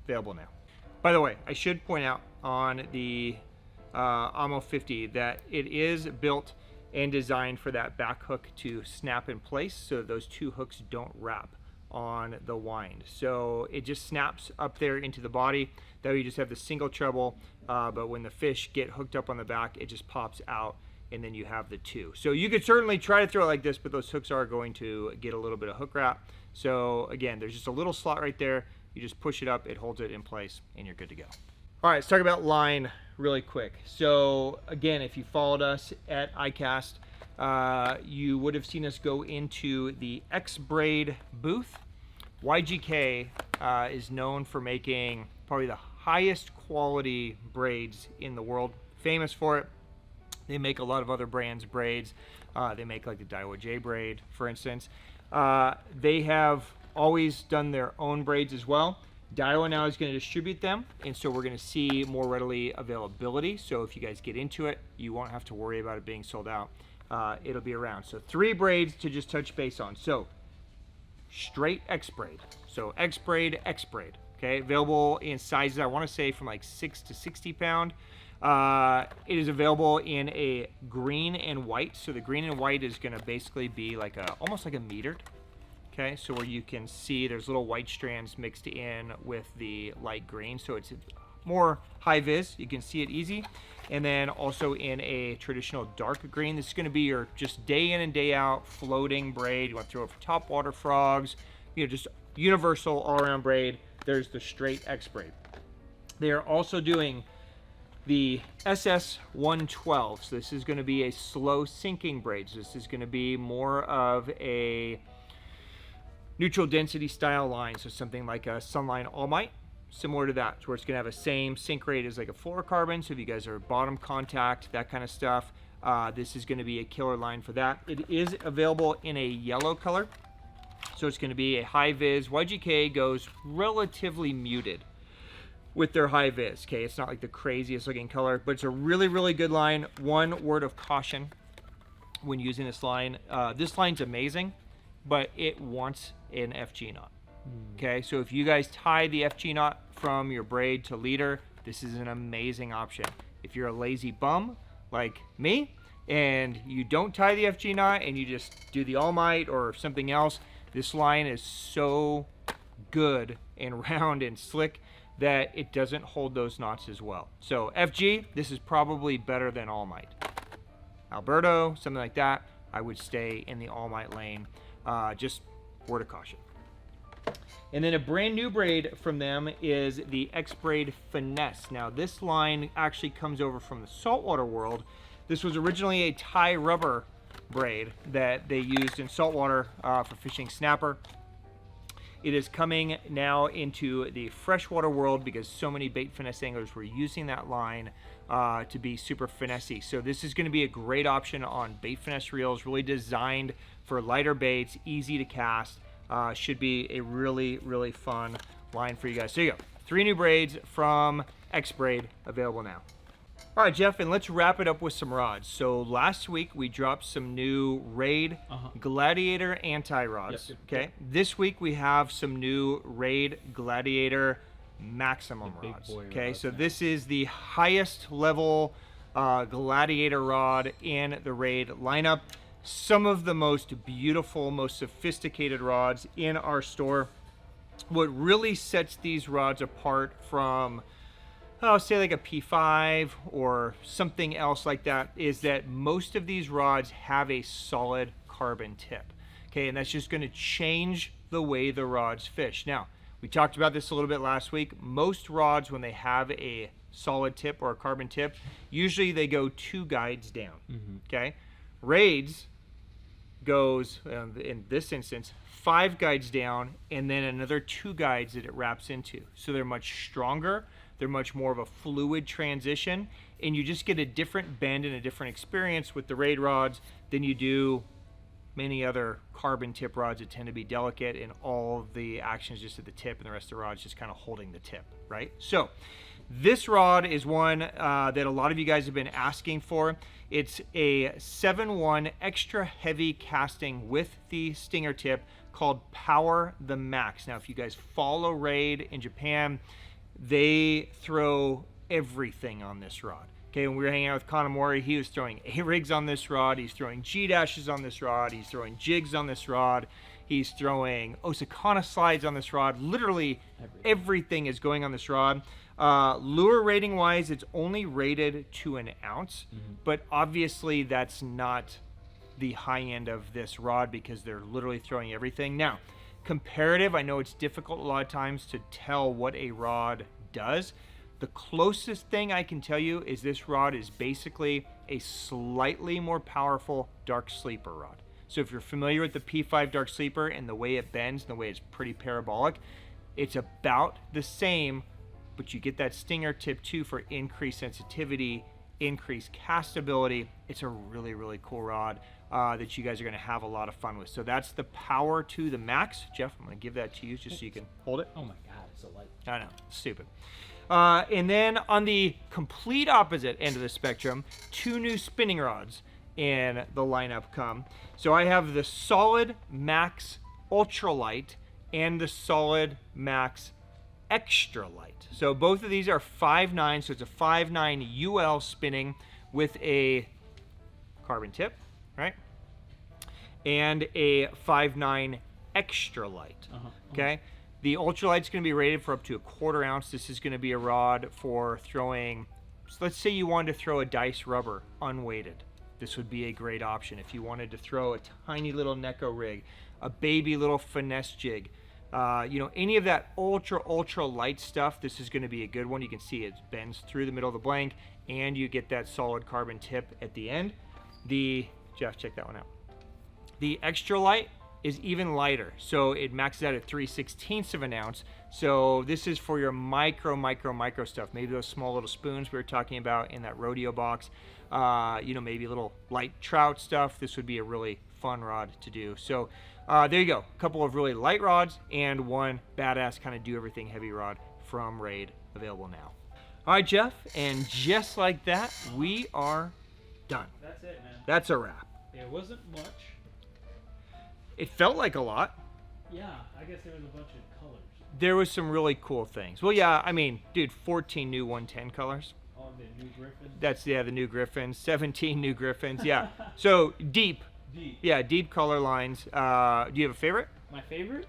Speaker 1: available now. By the way, I should point out on the Amo 50 that it is built and designed for that back hook to snap in place so that those two hooks don't wrap on the wind. So it just snaps up there into the body. That way you just have the single treble, but when the fish get hooked up on the back, it just pops out and then you have the two. So you could certainly try to throw it like this, but those hooks are going to get a little bit of hook wrap. So again, there's just a little slot right there. You just push it up, it holds it in place, and you're good to go. All right, let's talk about line really quick. So again, if you followed us at ICAST, you would have seen us go into the X-Braid booth. YGK is known for making probably the highest quality braids in the world, famous for it. They make a lot of other brands braids. They make like the Daiwa J braid, for instance. They have always done their own braids as well. Daiwa now is going to distribute them, and so we're going to see more readily availability. So if you guys get into it, you won't have to worry about it being sold out. It'll be around. So 3 braids to just touch base on. So straight X-Braid. So X-Braid, X-Braid. Okay, available in sizes, I want to say from like 6 to 60 pound. It is available in a green and white. So the green and white is going to basically be like almost like a metered. Okay, so where you can see there's little white strands mixed in with the light green, so it's more high vis. You can see it easy. And then also in a traditional dark green. This is going to be your just day in and day out floating braid. You want to throw it for topwater frogs, you know, just universal all around braid. There's the straight X-Braid. They are also doing the SS112. So this is going to be a slow sinking braid. So this is going to be more of a neutral density style line, so something like a Sunline All Might, similar to that, where it's going to have a same sink rate as like a fluorocarbon. So if you guys are bottom contact, that kind of stuff, this is going to be a killer line for that. It is available in a yellow color, so it's going to be a high vis. YGK goes relatively muted with their high vis. Okay, it's not like the craziest looking color, but it's a really, really good line. One word of caution when using this line: this line's amazing, but it wants an FG knot. Okay, so if you guys tie the FG knot from your braid to leader, this is an amazing option. If you're a lazy bum like me and you don't tie the FG knot and you just do the All Might or something else, this line is so good and round and slick that it doesn't hold those knots as well. So FG, this is probably better than All Might. Alberto, something like that, I would stay in the All Might lane. Just word of caution. And then a brand new braid from them is the X-Braid Finesse. Now this line actually comes over from the saltwater world. This was originally a Thai rubber braid that they used in saltwater for fishing snapper. It is coming now into the freshwater world because so many bait finesse anglers were using that line to be super finessey. So this is going to be a great option on bait finesse reels, really designed for lighter baits, easy to cast. Should be a really, really fun line for you guys. So there you go. 3 new braids from X-Braid available now. All right, Jeff, and let's wrap it up with some rods. So last week we dropped some new Raid Gladiator anti-rods. Yep. Okay. This week we have some new Raid Gladiator maximum rods. Okay, so this is the highest level Gladiator rod in the Raid lineup. Some of the most beautiful, most sophisticated rods in our store. What really sets these rods apart from, say like a P5 or something else like that, is that most of these rods have a solid carbon tip. Okay, and that's just going to change the way the rods fish. Now, we talked about this a little bit last week. Most rods, when they have a solid tip or a carbon tip, usually they go 2 guides down. Okay, Raids goes, in this instance, 5 guides down and then another 2 guides that it wraps into. So they're much stronger, they're much more of a fluid transition, and you just get a different bend and a different experience with the Raid rods than you do many other carbon tip rods that tend to be delicate, and all of the action is just at the tip and the rest of the rod's just kind of holding the tip, right? So this rod is one that a lot of you guys have been asking for. It's a 7-1 extra heavy casting with the stinger tip called Power the Max. Now, if you guys follow Raid in Japan, they throw everything on this rod. Okay, when we were hanging out with Kanamori, he was throwing A-rigs on this rod, he's throwing G-dashes on this rod, he's throwing jigs on this rod, he's throwing Osakana slides on this rod. Literally everything is going on this rod. Lure rating wise, it's only rated to an ounce, but obviously that's not the high end of this rod because they're literally throwing everything. Now, comparative, I know it's difficult a lot of times to tell what a rod does. The closest thing I can tell you is this rod is basically a slightly more powerful dark sleeper rod. So if you're familiar with the P5 dark sleeper and the way it bends and the way it's pretty parabolic, it's about the same, but you get that stinger tip too for increased sensitivity, increased castability. It's a really, really cool rod that you guys are gonna have a lot of fun with. So that's the Power to the Max. Jeff, I'm gonna give that to you just so you can hold it.
Speaker 4: Oh my God, it's so light.
Speaker 1: I know, stupid. And then on the complete opposite end of the spectrum, 2 new spinning rods in the lineup come. So I have the Solid Max Ultralight and the Solid Max Extra Light. So both of these are 5.9, so it's a 5.9 UL spinning with a carbon tip, right? And a 5.9 Extra Light, okay? The ultralight's going to be rated for up to a 1/4 ounce. This is going to be a rod for throwing, so let's say you wanted to throw a Dice Rubber unweighted. This would be a great option. If you wanted to throw a tiny little Neko rig, a baby little finesse jig, you know, any of that ultra light stuff, this is going to be a good one. You can see it bends through the middle of the blank, and you get that solid carbon tip at the end. Jeff, check that one out. The Extra Light is even lighter, so it maxes out at 3/16 of an ounce. So this is for your micro stuff. Maybe those small little spoons we were talking about in that Rodeo box. You know, maybe little light trout stuff. This would be a really fun rod to do. So there you go, a couple of really light rods and one badass kind of do everything heavy rod from Raid available now. All right, Jeff, and just like that, we are done.
Speaker 4: That's it, man.
Speaker 1: That's a wrap.
Speaker 4: It wasn't much.
Speaker 1: It felt like a lot.
Speaker 4: Yeah, I guess there was a bunch of colors.
Speaker 1: There was some really cool things. Well, yeah, I mean, dude, 14 new 110 colors.
Speaker 4: Oh, the new Griffin?
Speaker 1: That's, yeah, the new Griffins. 17 new Griffins, yeah. So, deep. Yeah, deep color lines. Do you have a favorite?
Speaker 4: My favorite?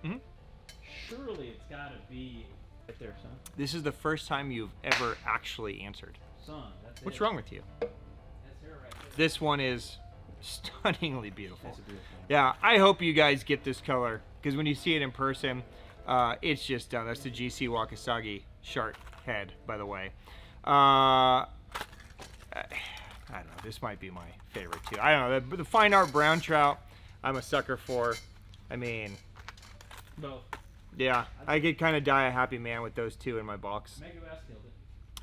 Speaker 4: Surely it's gotta be right there, son.
Speaker 1: This is the first time you've ever actually answered.
Speaker 4: Son, that's
Speaker 1: What's
Speaker 4: it.
Speaker 1: wrong with you?
Speaker 4: That's her right there.
Speaker 1: This one is stunningly beautiful.
Speaker 4: That's a beautiful one.
Speaker 1: Yeah, I hope you guys get this color, because when you see it in person, it's just done. That's the GC Wakasagi shark head, by the way. I don't know, this might be my favorite too. I don't know, the fine art brown trout, I'm a sucker for. I mean,
Speaker 4: Both.
Speaker 1: yeah, I could kind of die a happy man with those two in my box.
Speaker 4: Megabass killed it.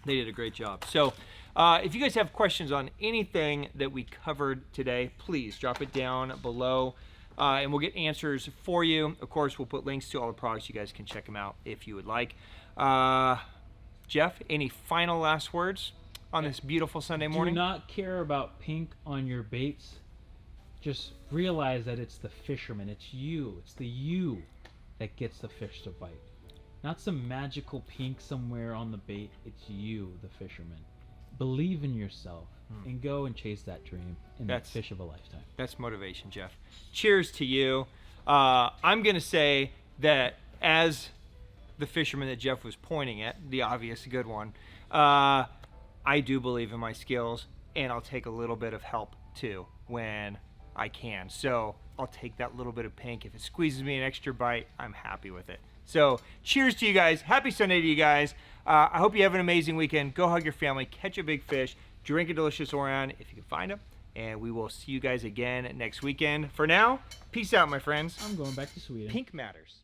Speaker 1: They did a great job. So if you guys have questions on anything that we covered today, please drop it down below and we'll get answers for you. Of course, we'll put links to all the products. You guys can check them out if you would like. Jeff, any final last words on this beautiful Sunday morning?
Speaker 4: Do not care about pink on your baits. Just realize that it's the fisherman. It's you. It's the you that gets the fish to bite. Not some magical pink somewhere on the bait. It's you, the fisherman. Believe in yourself and go and chase that dream and that fish of a lifetime.
Speaker 1: That's motivation, Jeff. Cheers to you. I'm going to say that as the fisherman that Jeff was pointing at, the obvious good one, I do believe in my skills, and I'll take a little bit of help too when I can. So I'll take that little bit of pink. If it squeezes me an extra bite, I'm happy with it. So cheers to you guys. Happy Sunday to you guys. I hope you have an amazing weekend. Go hug your family, catch a big fish, drink a delicious Orion if you can find them, and we will see you guys again next weekend. For now, peace out, my friends.
Speaker 4: I'm going back to Sweden.
Speaker 1: Pink matters.